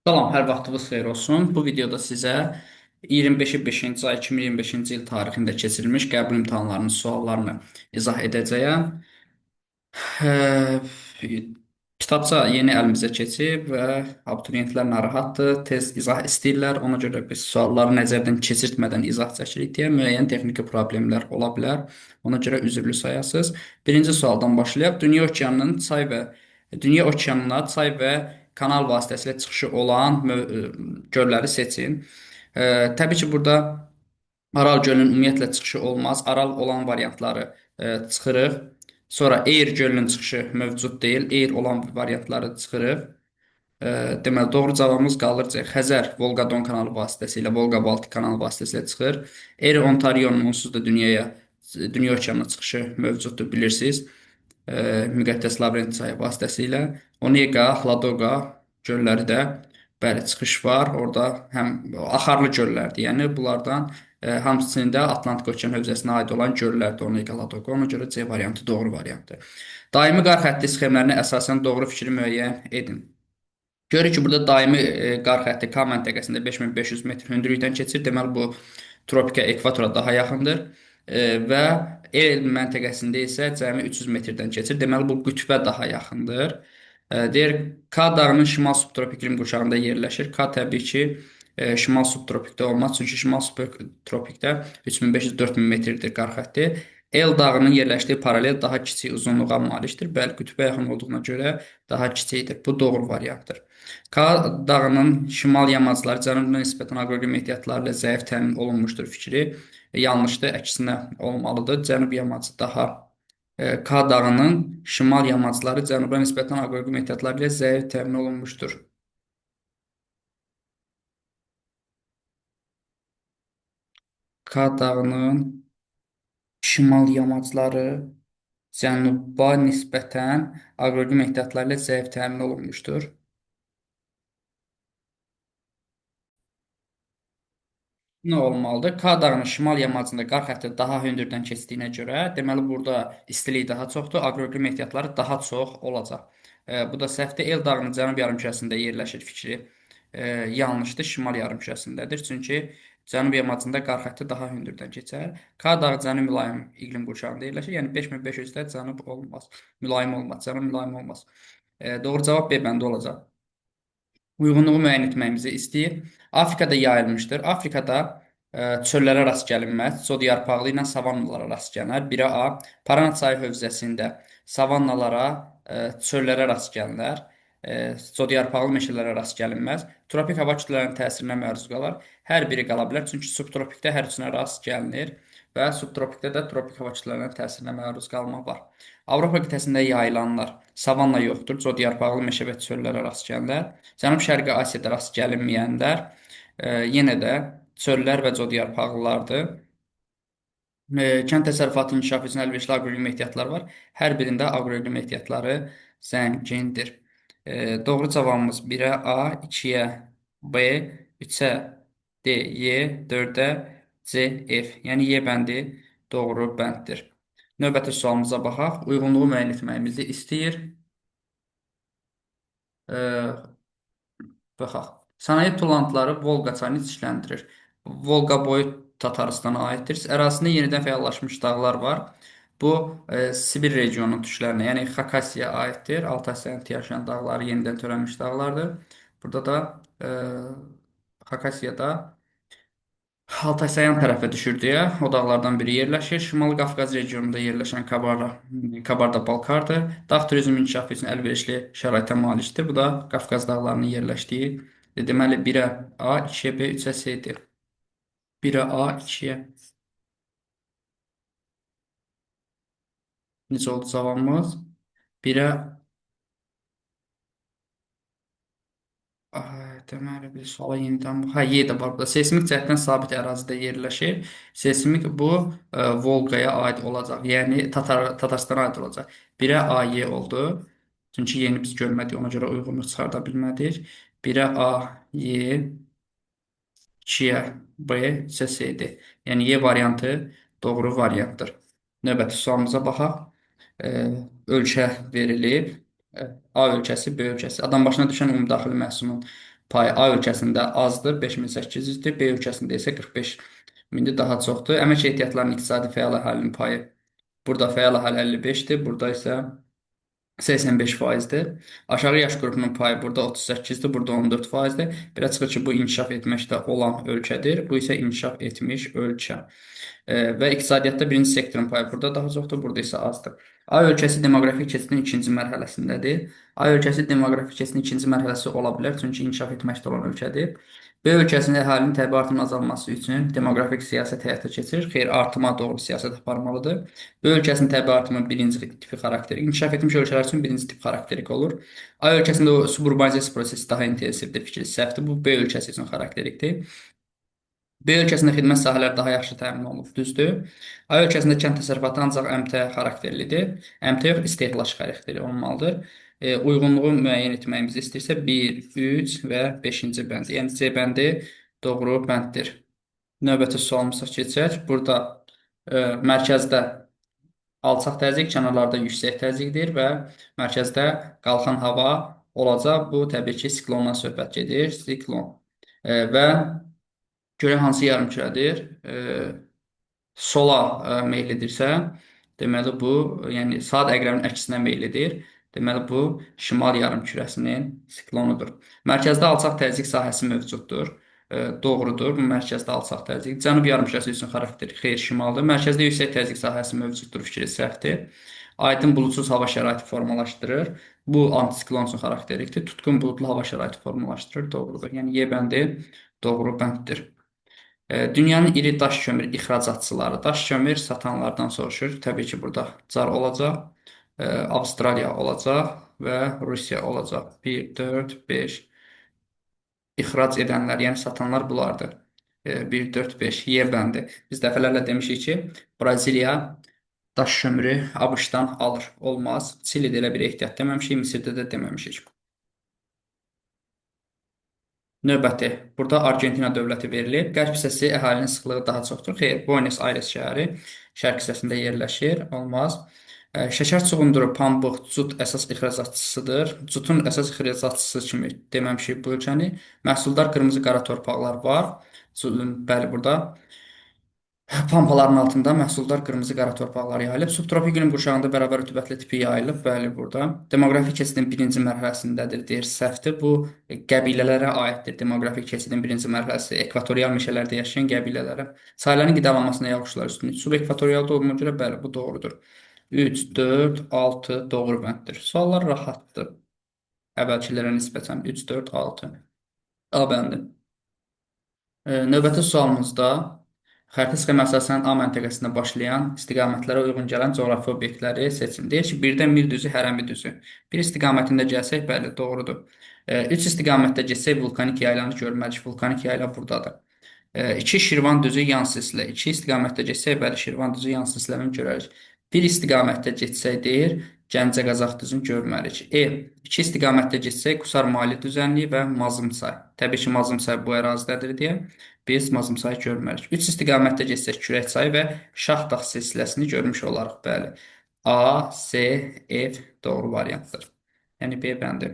Salam, hər vaxtınız xeyir olsun. Bu videoda sizə 25-ci 5-ci ay 2025-ci il tarixində keçirilmiş qəbul imtahanlarının suallarını izah edəcəyəm. Hə, Kitabça yeni əlimizə keçib və abituriyentlər narahatdır, tez izah istəyirlər. Ona görə biz sualları nəzərdən keçirtmədən izah çəkirik deyə müəyyən texniki problemlər ola bilər. Ona görə üzrlü sayasınız. Birinci sualdan başlayaq. Dünya okeanına çay və kanal vasitəsilə çıxışı olan gölləri seçin. Təbii ki, burada Aral gölünün ümumiyyətlə çıxışı olmaz. Aral olan variantları çıxırıq. Sonra Eir gölünün çıxışı mövcud deyil. Eir olan variantları çıxırıq. E, Deməli, doğru cavabımız qalır C. Xəzər Volqa-Don kanalı vasitəsilə, Volqa-Baltik kanalı vasitəsilə çıxır. Eir Ontarionun onsuz da dünya okeanına çıxışı mövcuddur, bilirsiniz. Müqəddəs Lavrent çayı vasitəsilə. Onega, Ladoqa gölləri də bəli çıxış var. Orada həm axarlı göllərdir. Yəni bunlardan hamısının da Atlantik okean hövzəsinə aid olan göllərdir. Onega, Ladoqa. Ona görə C variantı doğru variantdır. Daimi qar xətti sxemlərinə əsasən doğru fikri müəyyən edin. Görürük ki, burada daimi qar xətti K məntəqəsində 5500 metr hündürlükdən keçir. Deməli, bu tropika, ekvatora daha yaxındır. Və el məntəqəsində isə cəmi 300 metrdən keçir. Deməli, bu qütbə daha yaxındır. Deyir, K dağının şimal subtropik iqlim qurşağında yerləşir. K təbii ki, şimal subtropikdə olmaz. Çünki şimal subtropikdə 3500-4000 metrdir qar xətti. El dağının yerləşdiyi paralel daha kiçik uzunluğa malikdir. Bəli, qütbə yaxın olduğuna görə daha kiçikdir. Bu doğru variantdır. K dağının şimal yamacları cənubuna nisbətən aqroqlim ehtiyatları ilə zəif təmin olunmuşdur fikri yanlışdır, əksinə olmalıdır. Cənub yamacı daha K dağının şimal yamacları cənuba nisbətən aqroqlim ehtiyatları ilə zəif təmin olunmuşdur. K dağının şimal yamacları cənuba nisbətən aqroqlim ehtiyatları ilə zəif təmin olunmuşdur. Nə olmalıdır? K dağının şimal yamacında qar xətti daha hündürdən keçdiyinə görə, deməli burada istilik daha çoxdur, aqroqlim ehtiyatları daha çox olacaq. Bu da səhvdir. El dağının cənub yarımkürəsində yerləşir fikri yanlışdır, şimal yarımkürəsindədir. Çünki cənub yamacında qar xətti daha hündürdən keçər. K dağı cənub mülayim iqlim qurşağında yerləşir. Yəni 5500-də cənub olmaz. Mülayim olmaz, cənub mülayim olmaz. Doğru cavab B bəndə olacaq. Uyğunluğu müəyyən etməyimizi istəyir. Afrikada yayılmışdır. Afrikada çöllərə rast gəlinməz. Zodyarpaqlı ilə savannalara rast gəlinər. 1-ə A. Parana çayı hövzəsində savannalara, çöllərə rast gəlinər. Zodyarpaqlı meşələrə rast gəlinməz. Tropik hava kütlələrinin təsirinə məruz qalar. Hər biri qala bilər, çünki subtropikdə hər üçünə rast gəlinir və subtropikdə də tropik hava kütlələrinin təsirinə məruz qalma var. Avropa qitəsində yayılanlar savanna yoxdur, zodyarpaqlı meşə və çöllərə rast gəlinər. Cənub-Şərqi Asiyada rast gəlinməyənlər yenə də çöllər və zodyarpaqlılardır. Kənd təsərrüfatı inkişafı üçün əlverişli aqroqlim ehtiyatlar var. Hər birində aqroqlim ehtiyatları zəngindir. Doğru cavabımız 1-ə A, 2-yə B, 3-ə D, Y, 4-ə C, F. Yəni Y bəndi doğru bənddir. Növbəti sualımıza baxaq. Uyğunluğu müəyyən etməyimizi istəyir. Baxaq. Sənaye tullantıları Volqa çayını çirkləndirir. Volqa boyu Tataristana aiddir. Ərazisində yenidən fəallaşmış dağlar var. Bu Sibir regionunun türklərinə, yəni Xakasiyaya aiddir. Altay səhəndi yaşayan dağları yenidən törənmiş dağlardır. Burada da Xakasiyada Altay Sayan tərəfə düşür deyə o dağlardan biri yerləşir. Şimali Qafqaz regionunda yerləşən Kabarda-Balkardır. Dağ turizmi inkişafı üçün əlverişli şəraitə malikdir. Bu da Qafqaz dağlarının yerləşdiyi. Deməli 1-ə A, 2-yə B, 3-ə C-dir. 1-ə A, 2-yə. Necə oldu cavabımız? 1-ə deməli bir suala yenidən bu. Hə, Y də var burada. Seysmik cəhddən sabit ərazidə yerləşir. Seysmik bu Volqaya aid olacaq. Yəni Tatarstana aid olacaq. 1-ə A, Y oldu. Çünki yeni biz görmədik, ona görə uyğunluq çıxarda bilmədik. 1-ə A, Y, 2-yə B, 3-ə C-dir. Yəni Y variantı doğru variantdır. Növbəti sualımıza baxaq. E, Ölkə verilib. A ölkəsi, B ölkəsi. Adam başına düşən ümumdaxili məhsulun payı A ölkəsində azdır, 5800-dür, B ölkəsində isə 45 mindir, daha çoxdur. Əmək ehtiyatlarının iqtisadi fəal əhalinin payı burada fəal əhali 55-dir, burada isə 85%dir. Aşağı yaş qrupunun payı burada 38-dir, burada 14%dir. Belə çıxır ki, bu inkişaf etməkdə olan ölkədir. Bu isə inkişaf etmiş ölkə. Və iqtisadiyyatda birinci sektorun payı burada daha çoxdur, burada isə azdır. A ölkəsi demoqrafik keçidin ikinci mərhələsindədir. A ölkəsi demoqrafik keçidin ikinci mərhələsi ola bilər, çünki inkişaf etməkdə olan ölkədir. B ölkəsində əhalinin təbii artımın azalması üçün demoqrafik siyasət həyata keçirir. Xeyr, artıma doğru siyasət aparmalıdır. B ölkəsinin təbii artımın birinci tipi xarakteri, inkişaf etmiş ölkələr üçün birinci tip xarakterik olur. A ölkəsində o suburbanizasiya prosesi daha intensivdir, fikri səhvdir. Bu B ölkəsi üçün xarakterikdir. B ölkəsində xidmət sahələri daha yaxşı təmin olunub, düzdür. A ölkəsində kənd təsərrüfatı ancaq əmtəə xarakterlidir. Əmtəə yox, istehlak xarakteri olmalıdır. Uyğunluğu müəyyən etməyimizi istəyirsə 1, 3 və 5-ci bənd. Yəni C bəndi doğru bənddir. Növbəti sualımıza keçək. Burada mərkəzdə alçaq təzyiq, kənarlarda yüksək təzyiqdir və mərkəzdə qalxan hava olacaq. Bu təbii ki, siklondan söhbət gedir. Siklon. Və gölə hansı yarımkürədir? Sola meyillidirsə, deməli bu, yəni saat əqrəbinin əksinə meyillidir. Deməli bu şimal yarımkürəsinin siklonudur. Mərkəzdə alçaq təzyiq sahəsi mövcuddur. Doğrudur. Bu mərkəzdə alçaq təzyiq. Cənub yarımkürəsi üçün xarakteri xeyr şimaldır. Mərkəzdə yüksək təzyiq sahəsi mövcuddur. Fikri səhvdir. Aydın buludsuz hava şəraiti formalaşdırır. Bu antisiklon üçün xarakterlikdir. Tutqun buludlu hava şəraiti formalaşdırır. Doğrudur. Yəni Y bəndi doğru bənddir. Dünyanın iri daş kömür ixracatçıları, daş kömür satanlardan soruşur. Təbii ki, burada CAR olacaq, Avstraliya olacaq və Rusiya olacaq. 1, 4, 5. İxrac edənlər, yəni satanlar bunlardır. 1, 4, 5. Y bəndi. Biz dəfələrlə demişik ki, Braziliya daş kömürü ABŞ-dan alır. Olmaz. Çilidə elə bir ehtiyat deməmişik, Misirdə də deməmişik. Növbəti, burada Argentina dövləti verilib. Qərb hissəsi əhalinin sıxlığı daha çoxdur. Xeyr, Buenos Aires şəhəri şərq hissəsində yerləşir. Olmaz. Şəkər çuğunduru, pambıq, cut əsas ixracatçısıdır. Cutun əsas ixracatçısı kimi deməmişik bu ölkəni. Məhsuldar qırmızı qara torpaqlar var. Bəli, burada pampaların altında məhsuldar qırmızı qara torpaqlar yayılıb. Subtropik iqlim qurşağında bərabər rütubətli tipi yayılıb. Bəli, burada. Demoqrafik keçidin birinci mərhələsindədir, deyir, səhvdir. Bu qəbilələrə aiddir. Demoqrafik keçidin birinci mərhələsi ekvatorial meşələrdə yaşayan qəbilələrə. Sahələrin qidalanmasına yağışlar üstünlük. Subekvatorialda olduğuna görə bəli, bu doğrudur. 3, 4, 6 doğru bənddir. Suallar rahatdır. Əvvəlkilərə nisbətən 3, 4, 6. A bəndi. Növbəti sualımızda xəritə sxemi əsasən A məntəqəsində başlayan istiqamətlərə uyğun gələn coğrafi obyektləri seçin. Deyir ki, birdən mil düzü, hərəmi düzü. Bir istiqamətində gəlsək, bəli, doğrudur. Üç istiqamətdə getsək, vulkanik yaylanı görməliyik. Vulkanik yayla buradadır. 2 Şirvan düzü yan silsilə. 2 istiqamətdə getsək, bəli, Şirvan düzü yan silsiləni görərik. Bir istiqamətdə getsək, deyir, Gəncə Qazax düzünü görməliyik. 2 istiqamətdə getsək, Qusar Mali düzənliyi və Mazımçay. Təbii ki, Mazımçay bu ərazidədir deyə biz Mazımçayı görməliyik. 3 istiqamətdə getsək, Kürək çayı və Şahdağ silsiləsini görmüş olarıq. Bəli. A, C, F doğru variantdır. Yəni B bəndi.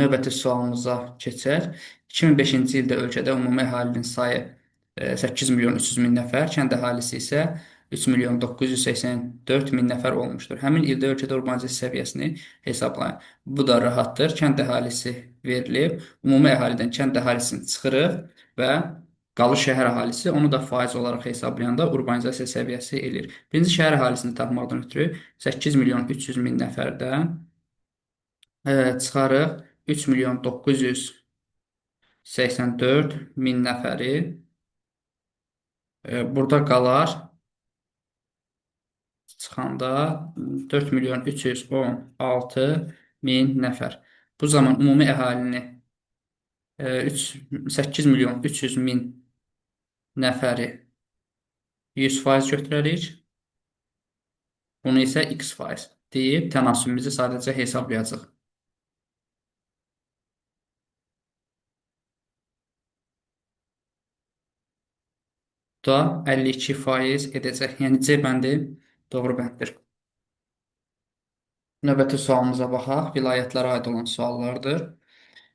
Növbəti sualımıza keçək. 2005-ci ildə ölkədə ümumi əhalinin sayı 8 milyon 300 min nəfər, kənd əhalisi isə 3 milyon 984 min nəfər olmuşdur. Həmin ildə ölkədə urbanizasiya səviyyəsini hesablayın. Bu da rahatdır. Kənd əhalisi verilib. Ümumi əhalidən kənd əhalisini çıxırıq və qalır şəhər əhalisi. Onu da faiz olaraq hesablayanda urbanizasiya səviyyəsi eləyir. Birinci şəhər əhalisini tapmaqdan ötürü 8 milyon 300 min nəfərdən çıxarıq 3 milyon 984 min nəfəri burada qalar çıxanda 4 milyon 316 min nəfər. Bu zaman ümumi əhalini 8 milyon 300 min nəfəri 100% götürərik. Bunu isə x% deyib tənasübümüzü sadəcə hesablayacaq. Da 52% edəcək. Yəni C bəndi doğru bənddir. Növbəti sualımıza baxaq. Vilayətlərə aid olan suallardır.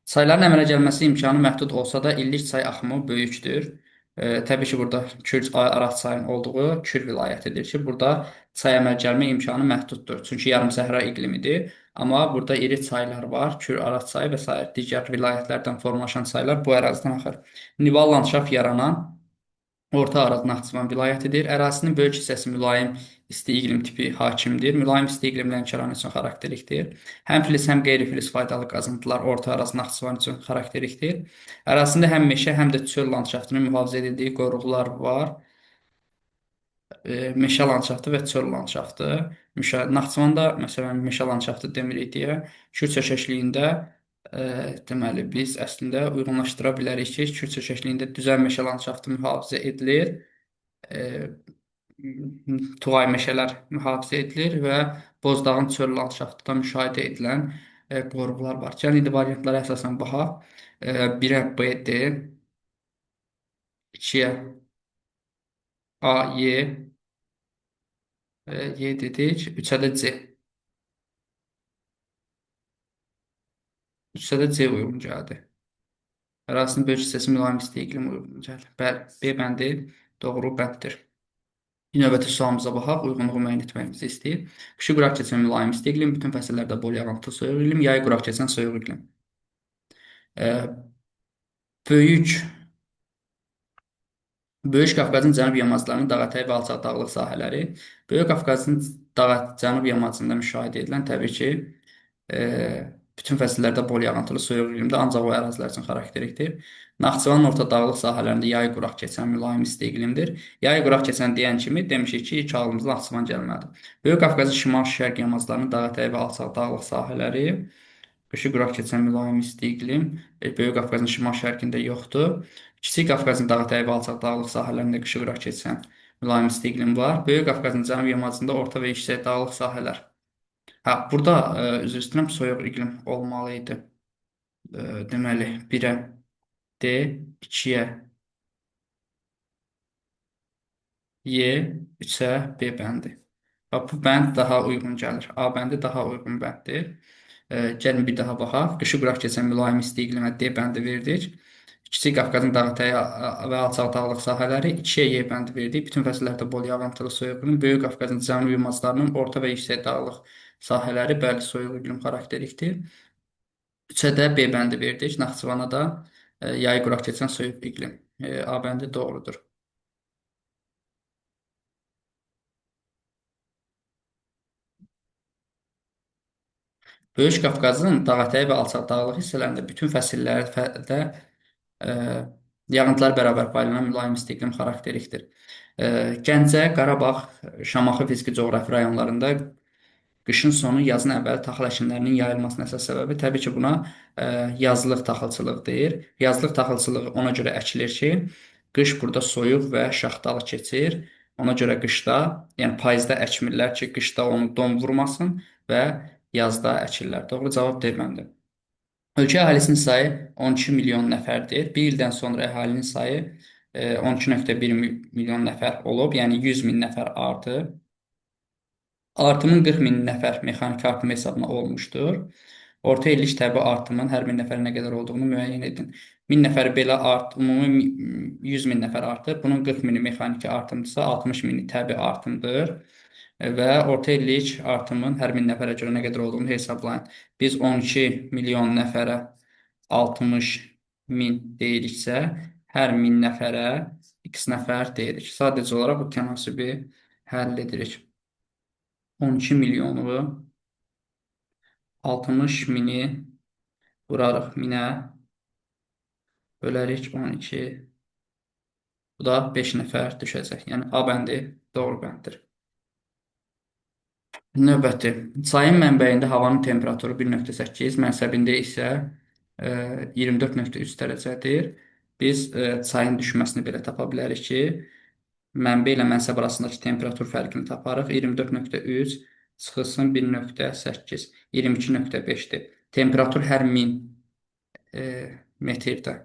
Sayların əmələ gəlməsi imkanı məhdud olsa da illik çay axımı böyükdür. Təbii ki, burada Araz çayının olduğu Kür vilayətidir ki, burada çay əmələ gəlmə imkanı məhduddur. Çünki yarımsəhra iqlimidir. Amma burada iri çaylar var. Kür, Araz çayı və sair digər vilayətlərdən formalaşan çaylar bu ərazidən axır. Nival landşaft yaranan Orta Araz Naxçıvan vilayətidir. Ərazisinin böyük hissəsi mülayim isti iqlim tipi hakimdir. Mülayim isti iqlim Lənkəran üçün xarakterikdir. Həm filiz, həm qeyri-filiz faydalı qazıntılar Orta Araz Naxçıvan üçün xarakterikdir. Ərazisində həm meşə, həm də çöl landşaftının mühafizə edildiyi qoruqlar var. Meşə landşaftı və çöl landşaftı. Naxçıvanda məsələn meşə landşaftı demirik deyə Kür çökəkliyində deməli biz əslində uyğunlaşdıra bilərik ki, Kür çökəkliyində düzən meşə landşaftı mühafizə edilir. E, Tuğay meşələr mühafizə edilir və Bozdağın çöl landşaftında müşahidə edilən qoruqlar var. Gəlin indi variantlara əsasən baxaq. 1-ə BD, 2-yə AY, Y dedik, 3-ə də C. 3-ə də C uyğun gəldi. Ərazisinin böyük hissəsi mülayim isti iqlim uyğun gəlir. Bəli, B bəndi doğru bənddir. Növbəti sualımıza baxaq. Uyğunluğu müəyyən etməyimizi istəyir. Qışı quraq keçən mülayim isti iqlim, bütün fəsillərdə bol yağıntılı soyuq iqlim, yayı quraq keçən soyuq iqlim. Böyük Böyük Qafqazın cənub yamaclarının dağətəyi və alçaq dağlıq sahələri. Böyük Qafqazın cənub yamacında müşahidə edilən təbii ki, e, bütün fəsillərdə bol yağıntılı soyuq iqlimdə ancaq o ərazilər üçün xarakterikdir. Naxçıvanın orta dağlıq sahələrində yay quraq keçən mülayim isti iqlimdir. Yay quraq keçən deyən kimi demişik ki, ilk ağlımıza Naxçıvan gəlməlidir. Böyük Qafqazın şimal-şərq yamaclarının dağətəyi və alçaq dağlıq sahələri. Qışı quraq keçən mülayim isti iqlim Böyük Qafqazın şimal-şərqində yoxdur. Kiçik Qafqazın dağətəyi və alçaq dağlıq sahələrində qışı quraq keçən mülayim isti iqlim var. Böyük Qafqazın cənub yamacında orta və yüksək dağlıq sahələr. Hə, burada üzr istəyirəm, soyuq iqlim olmalı idi. Deməli, 1-ə D, 2-yə Y, 3-ə B bəndi. Bu bənd daha uyğun gəlir. A bəndi daha uyğun bənddir. Gəlin bir daha baxaq. Qışı quraq keçən mülayim isti iqlimə D bəndi verdik. Kiçik Qafqazın dağətəyi və alçaq dağlıq sahələri 2-yə Y bəndi verdik. Bütün fəsillərdə bol yağıntılı soyuq iqlim. Böyük Qafqazın cənub yamaclarının orta və yüksək dağlıq sahələri bəli soyuq iqlim xarakterikdir. 3-ə də B bəndi verdik. Naxçıvana da yay quraq keçən soyuq iqlim. A bəndi doğrudur. Böyük Qafqazın dağətəyi və alçaq dağlıq hissələrində bütün fəsillərdə e, yağıntılar bərabər paylanan mülayim isti iqlim xarakterikdir. Gəncə, Qarabağ, Şamaxı fiziki coğrafi rayonlarında qışın sonu, yazın əvvəli taxıl əkinlərinin yayılmasının əsas səbəbi təbii ki, buna yazlıq taxılçılıq deyir. Yazlıq taxılçılığı ona görə əkilir ki, qış burada soyuq və şaxtalı keçir. Ona görə qışda, yəni payızda əkmirlər ki, qışda onu don vurmasın və yazda əkirlər. Doğru cavab D bəndi. Ölkə əhalisinin sayı 12 milyon nəfərdir. Bir ildən sonra əhalinin sayı 12,1 milyon nəfər olub, yəni 100 min nəfər artıb. Artımın 40 min nəfər mexaniki artım hesabına olmuşdur. Orta illik təbii artımın hər bir nəfərə nə qədər olduğunu müəyyən edin. 1000 nəfər belə ümumi 100 min nəfər artıb. Bunun 40 mini mexaniki artımdırsa, 60 mini təbii artımdır. Və orta illik artımın hər 1000 nəfərə görə nə qədər olduğunu hesablayın. Biz 12 milyon nəfərə 60 min deyiriksə, hər 1000 nəfərə x nəfər deyirik. Sadəcə olaraq bu tənasibi həll edirik. 12 milyonu 60 mini vurarıq 1000-ə, bölərik 12. Bu da 5 nəfər düşəcək. Yəni A bəndi doğru bənddir. Növbəti. Çayın mənbəyində havanın temperaturu 1,8, mənsəbində isə 24,3 dərəcədir. Biz çayın düşməsini belə tapa bilərik ki, mənbə ilə mənsəb arasındakı temperatur fərqini taparıq. 24,3 çıxılsın 1,8, 22,5-dir. Temperatur hər 1000 metrdə.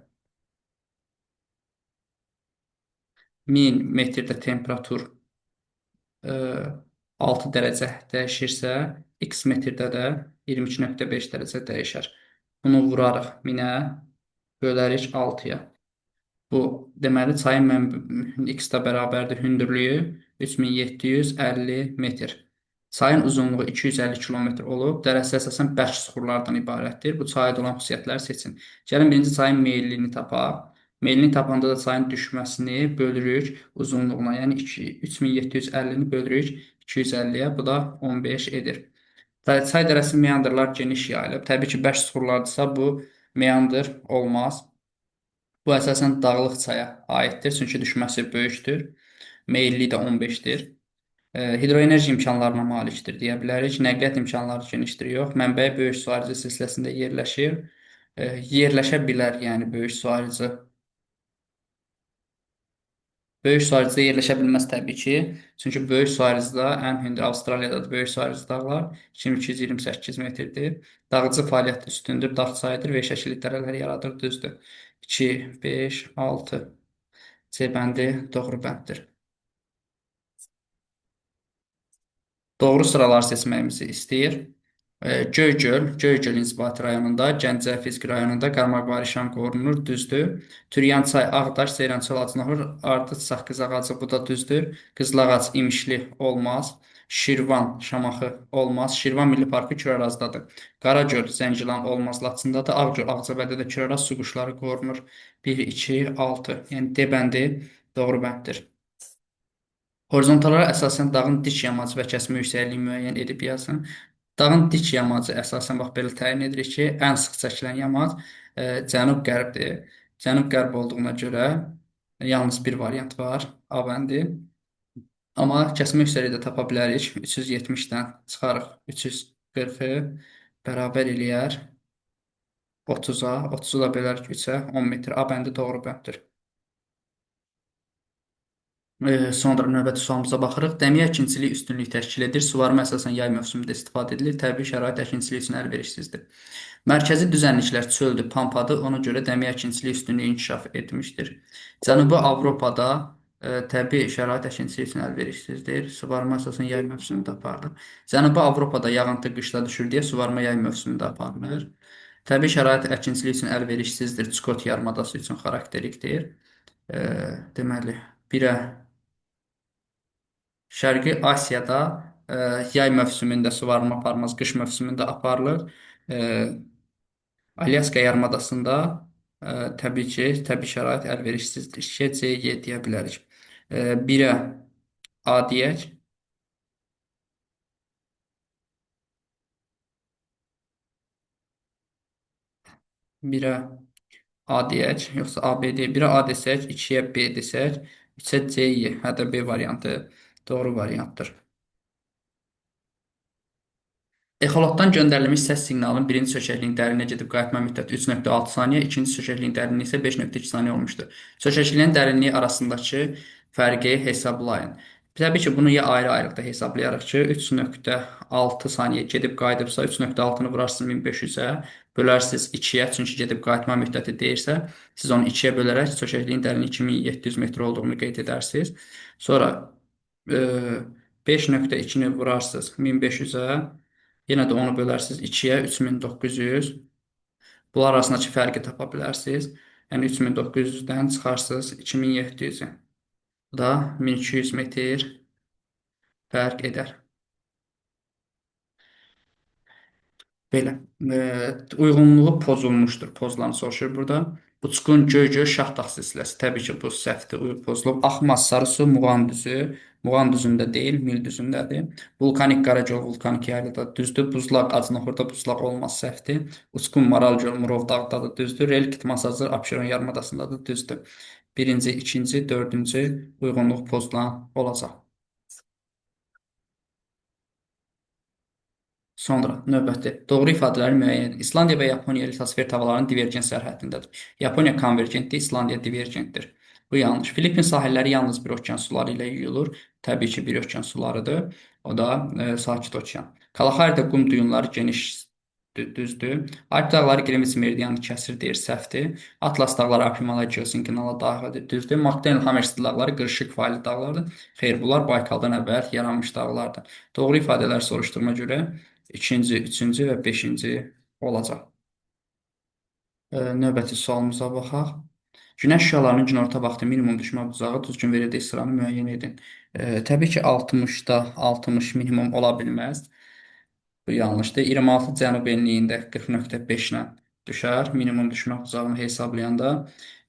1000 metrdə temperatur 6 dərəcə dəyişirsə, x metrdə də 22,5 dərəcə dəyişər. Bunu vurarıq 1000-ə, bölərik 6-ya. Bu deməli çayın x-də bərabərdir hündürlüyü 3750 metr. Çayın uzunluğu 250 kilometr olub. Dərəsi əsasən bərk süxurlardan ibarətdir. Bu çaya olan xüsusiyyətləri seçin. Gəlin birinci çayın meylini tapaq. Meylini tapanda da çayın düşməsini bölürük uzunluğuna. Yəni 3750-ni bölürük 250-yə. Bu da 15 edir. Çay dərəsi meandrlar geniş yayılıb. Təbii ki, bərk süxurlardırsa bu meandr olmaz. Bu əsasən dağlıq çaya aiddir, çünki düşməsi böyükdür. Meyilliyi də 15-dir. Hidroenerji imkanlarına malikdir deyə bilərik. Nəqliyyat imkanları genişdir, yox. Mənbəyi böyük su ayrıcı silsiləsində yerləşir. Yerləşə bilər, yəni böyük su ayrıcı. Böyük su ayrıcıda yerləşə bilməz təbii ki. Çünki böyük su ayrıcıda ən hündür Avstraliyadadır böyük su ayrıcı dağlar. 2228 metrdir. Dağıcı fəaliyyət üstündür, dağ çayıdır və şəkilli dərələr yaradır, düzdür. 2, 5, 6. C bəndi doğru bənddir. Doğru sıralar seçməyimizi istəyir. Göygöl inzibati rayonunda, Gəncə fiziki rayonunda Qarmaqvari Şam qorunur, düzdür. Türyançay, Ağdaş, Seyrançol, Acınahur, Ardıc, Saqqız ağacı, bu da düzdür. Qızılağac, İmişli olmaz. Şirvan, Şamaxı olmaz. Şirvan Milli Parkı Kürərazdadır. Qaragöl, Zəngilan olmaz, Laçındadır. Ağgöl, Ağcabədidə də Kürəraz su quşları qorunur. 1, 2, 6. Yəni D bəndi doğru bənddir. Horizontallara əsasən dağın dik yamacı və kəsmə yüksəkliyi müəyyən edib yazın. Dağın dik yamacı əsasən bax belə təyin edirik ki, ən sıx çəkilən yamac cənub-qərbdir. Cənub-qərb olduğuna görə yalnız bir variant var, A bəndi. Amma kəsmə yüksəkliyi də tapa bilərik. 370-dən çıxarıq 340-ı bərabər eləyər 30-a. 30-u da bölərik 3-ə 10 metr. A bəndi doğru bənddir. Sonra növbəti sualımıza baxırıq. Dəmiyə əkinçiliyi üstünlük təşkil edir. Suvarma əsasən yay mövsümündə istifadə edilir. Təbii şərait əkinçiliyi üçün əlverişsizdir. Mərkəzi düzənliklər çöldür, pampadır. Ona görə dəmiyə əkinçiliyi üstünlüyü inkişaf etmişdir. Cənubi Avropada təbii şərait əkinçiliyi üçün əlverişsizdir. Suvarma əsasən yay mövsümündə aparılır. Cənubi Avropada yağıntı qışda düşür deyə suvarma yay mövsümündə aparılır. Təbii şərait əkinçiliyi üçün əlverişsizdir. Çukot yarımadası üçün xarakterikdir. Deməli, birə Şərqi Asiyada yay mövsümündə suvarma aparılmaz, qış mövsümündə aparılır. E, Alyaska yarımadasında təbii ki, təbii şərait əlverişsizdir. 2-yə C, Y deyə bilərik. 1-ə A deyək. 1-ə A deyək, yoxsa A, B deyək. 1-ə A desək, 2-yə B desək, 3-ə C, Y. Hətta B variantı doğru variantdır. Exolotdan göndərilmiş səs siqnalının birinci sökəkliyin dərinliyə gedib qayıtma müddəti 3,6 saniyə, ikinci sökəkliyin dərinliyi isə 5,2 saniyə olmuşdur. Sökəkliyin dərinliyi arasındakı fərqi hesablayın. Təbii ki, bunu ya ayrı-ayrılıqda hesablayarıq ki, 3,6 saniyə gedib qayıdıbsa, 3,6-nı vurarsınız 1500-ə, bölərsiniz 2-yə, çünki gedib qayıtma müddəti deyirsə, siz onu 2-yə bölərək sökəkliyin dərinliyi 2700 metr olduğunu qeyd edərsiniz. Sonra 5,2-ni vurarsınız 1500-ə, yenə də onu bölərsiniz 2-yə 3900. Bunlar arasındakı fərqi tapa bilərsiniz. Yəni 3900-dən çıxarsınız 2700-ü. Bu da 1200 metr fərq edər. Belə. Uyğunluğu pozulmuşdur. Pozulanı soruşur burada. Uçqun Göygöl Şahdağ silsiləsi. Təbii ki, bu səhvdir, pozulub. Axmaz Sarısu Muğan düzü. Muğan düzündə deyil, Mil düzündədir. Vulkanik Qaragöl vulkanik yaylada düzdür. Buzlaq Acınahurda buzlaq olmaz, səhvdir. Uçqun Maralgöl Murovdağdadır, düzdür. Relkit Masazır Abşeron yarımadasındadır, düzdür. Birinci, ikinci, dördüncü uyğunluq pozulan olacaq. Sonra növbəti doğru ifadələri müəyyən edin. İslandiya və Yaponiya litosfer havaların divergent sərhəddindədir. Yaponiya konvergentdir, İslandiya divergentdir. Bu yanlış. Filippin sahilləri yalnız bir okean suları ilə yuyulur. Təbii ki, bir okean sularıdır. O da Sakit okean. Kalaharidə qum düyünləri geniş düzdür. Alp dağları Greenwich meridianı kəsir deyir, səhvdir. Atlas dağları Akvimalaya geosinklinala daxildir, düzdür. Makdonald Hammerstein dağları qırışıq faylı dağlardır. Xeyr, bunlar Baykaldan əvvəl yaranmış dağlardır. Doğru ifadələr soruşturma görə ikinci, üçüncü və beşinci olacaq. Növbəti sualımıza baxaq. Günəş şüalarının günorta vaxtı minimum düşmə bucağı düzgün verildiyi sıranı müəyyən edin. Təbii ki, 60-da 60 minimum ola bilməz. Bu yanlışdır. 26 cənub enliyində 40,5 ilə düşər. Minimum düşmə bucağını hesablayanda.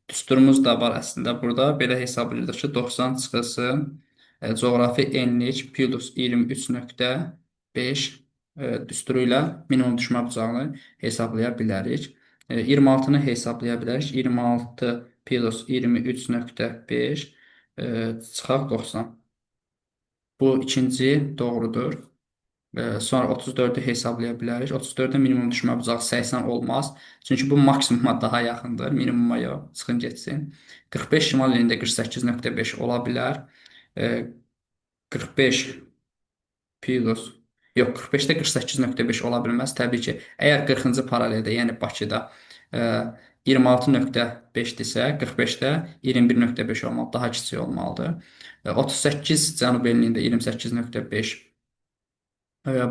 Düsturumuz da var əslində burada. Belə hesablayırdıq ki, 90 çıxılsın coğrafi enlik plus 23,5 düsturu ilə minimum düşmə bucağını hesablaya bilərik. 26-nı hesablaya bilərik. 26 plus 23,5 çıxaq 90. Bu ikinci doğrudur. Sonra 34-ü hesablaya bilərik. 34-də minimum düşmə bucağı 80 olmaz. Çünki bu maksimuma daha yaxındır. Minimuma yox. Çıxın getsin. 45 şimal enliyində 48,5 ola bilər. E, 45 plus yox, 45-də 48,5 ola bilməz. Təbii ki, əgər 40-cı paraleldə, yəni Bakıda 26,5-dirsə, 45-də 21,5 olmalı, daha kiçik olmalıdır. 38 cənub enliyində 28,5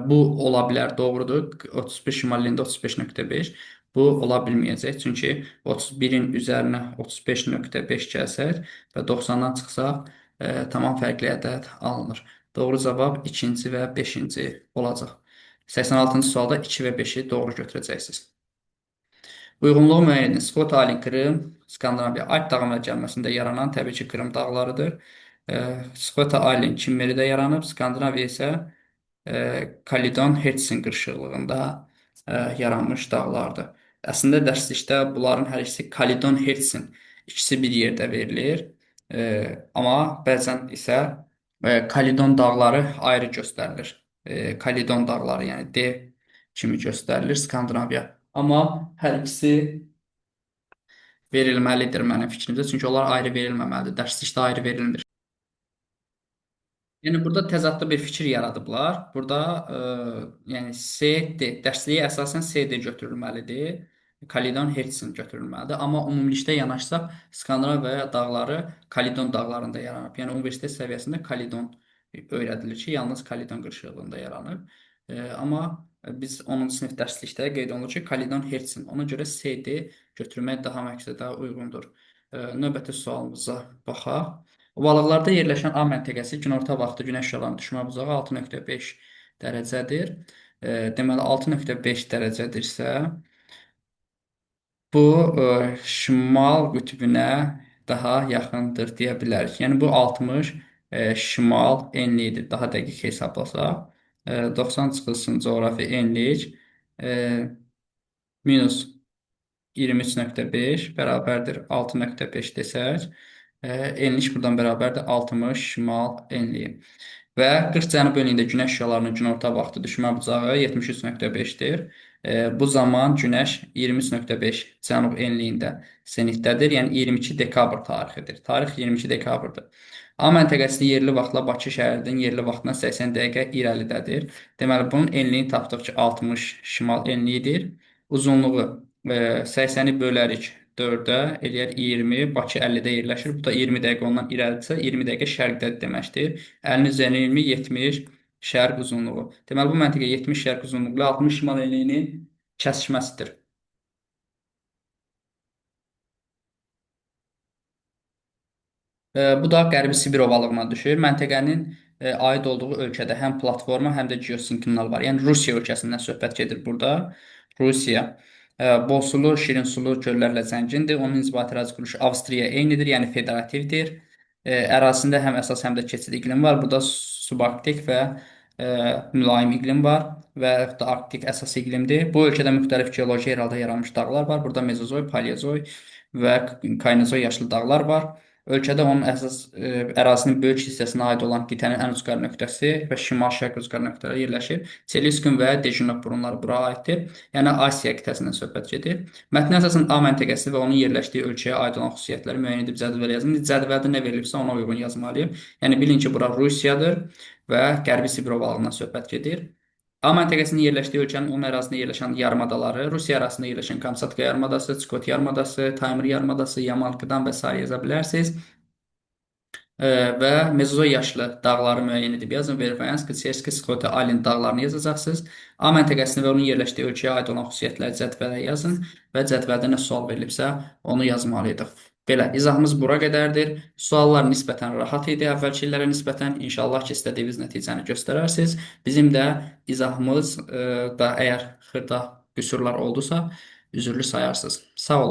bu ola bilər, doğrudur. 31 şimalliyində 35,5 bu ola bilməyəcək. Çünki 31-in üzərinə 35,5 gəlsək və 90-dan çıxsaq tamam fərqli ədəd alınır. Doğru cavab ikinci və beşinci olacaq. 86-cı sualda 2 və 5-i doğru götürəcəksiniz. Uyğunluğu müəyyən edin. Skotland, Krım, Skandinaviya, Alp dağına gəlməsində yaranan təbii ki, Krım dağlarıdır. Skotland Kimmeridə yaranıb, Skandinaviya isə Kalidon Hertsin qırşıqlığında yaranmış dağlardır. Əslində dərslikdə bunların hər ikisi Kalidon Hertsin ikisi bir yerdə verilir. Amma bəzən isə Kalidon dağları ayrı göstərilir. Kalidon dağları, yəni D kimi göstərilir Skandinaviya. Amma hər ikisi verilməlidir mənim fikrimcə, çünki onlar ayrı verilməməlidir. Dərslikdə ayrı verilmir. Yəni burada təzadlı bir fikir yaradıblar. Burada yəni CD dərsliyə əsasən CD götürülməlidir. Kalidon Hertzin götürülməlidir. Amma ümumilikdə yanaşsaq Skandinaviya dağları Kalidon dağlarında yaranıb. Yəni universitet səviyyəsində Kalidon öyrədilir ki, yalnız Kalidon qırşığında yaranıb. Amma biz 10-cu sinif dərslikdə qeyd olunur ki, Kalidon Hertzin. Ona görə CD götürmək daha məqsədə uyğundur. Növbəti sualımıza baxaq. Ovalıqlarda yerləşən A məntəqəsi günorta vaxtı günəş şüalarının düşmə bucağı 6,5 dərəcədir. Deməli 6,5 dərəcədirsə, bu şimal qütbünə daha yaxındır deyə bilərik. Yəni bu 60 şimal enliyidir. Daha dəqiq hesablasaq. 90 çıxılsın coğrafi enlik minus 23,5 bərabərdir 6,5 desək. Enlik buradan bərabərdir 60 şimal enliyi. Və 40 cənub enliyində günəş şüalarının günorta vaxtı düşmə bucağı 73,5-dir. Bu zaman günəş 23,5 cənub enliyində zenitdədir. Yəni 22 dekabr tarixidir. Tarix 22 dekabrdır. A məntəqəsi yerli vaxtla Bakı şəhərinin yerli vaxtına 80 dəqiqə irəlidədir. Deməli, bunun enliyini tapdıq ki, 60 şimal enliyidir. Uzunluğu 80-i bölərik 4-ə, eləyər 20, Bakı 50-də yerləşir. Bu da 20 dəqiqə ondan irəlidirsə, 20 dəqiqə şərqdədir deməkdir. 50-nin üzərinə 20, 70 şərq uzunluğu. Deməli, bu məntəqə 70 şərq uzunluqlu 60 şimal enliyinin kəsişməsidir. Bu da Qərbi Sibir ovalığına düşür. Məntəqənin aid olduğu ölkədə həm platforma, həm də geosinklinal var. Yəni Rusiya ölkəsindən söhbət gedir burada. Rusiya bolsulu, şirinsulu göllərlə zəngindir. Onun inzibati ərazi quruluşu Avstriya eynidir, yəni federativdir. Ərazisində həm əsas, həm də keçid iqlim var. Burada subarktik və mülayim iqlim var və yaxud da arktik əsas iqlimdir. Bu ölkədə müxtəlif geoloji yeraltı yaranmış dağlar var. Burada mezozoy, paleozoy və kaynozoy yaşlı dağlar var. Ölkədə onun əsas ərazisinin böyük hissəsinə aid olan qitənin ən ucqar nöqtəsi və şimal-şərq ucqar nöqtələri yerləşir. Çeliskun və Dejinov burunları bura aiddir. Yəni Asiya qitəsindən söhbət gedir. Mətnin əsasən A məntəqəsi və onun yerləşdiyi ölkəyə aid olan xüsusiyyətləri müəyyən edib cədvələ yazın. Cədvəldə nə verilibsə ona uyğun yazmalıyıq. Yəni bilin ki, bura Rusiyadır və Qərbi Sibir ovalığından söhbət gedir. A məntəqəsinin yerləşdiyi ölkənin onun ərazisində yerləşən yarımadaları, Rusiya ərazisində yerləşən Kamçatka yarımadası, Çukot yarımadası, Taymır yarımadası, Yamal-Qıdan və sair yaza bilərsiniz. və Mezozoy yaşlı dağları müəyyən edib yazın. Verfayanski, Çerski, Sxote, Alin dağlarını yazacaqsınız. A məntəqəsini və onun yerləşdiyi ölkəyə aid olan xüsusiyyətləri cədvələ yazın və cədvəldə nə sual verilibsə, onu yazmalıydıq. Belə, izahımız bura qədərdir. Suallar nisbətən rahat idi əvvəlki illərə nisbətən. İnşallah ki, istədiyiniz nəticəni göstərərsiniz. Bizim də izahımız da əgər xırda qüsurlar oldusa, üzrlü sayarsınız. Sağ olun.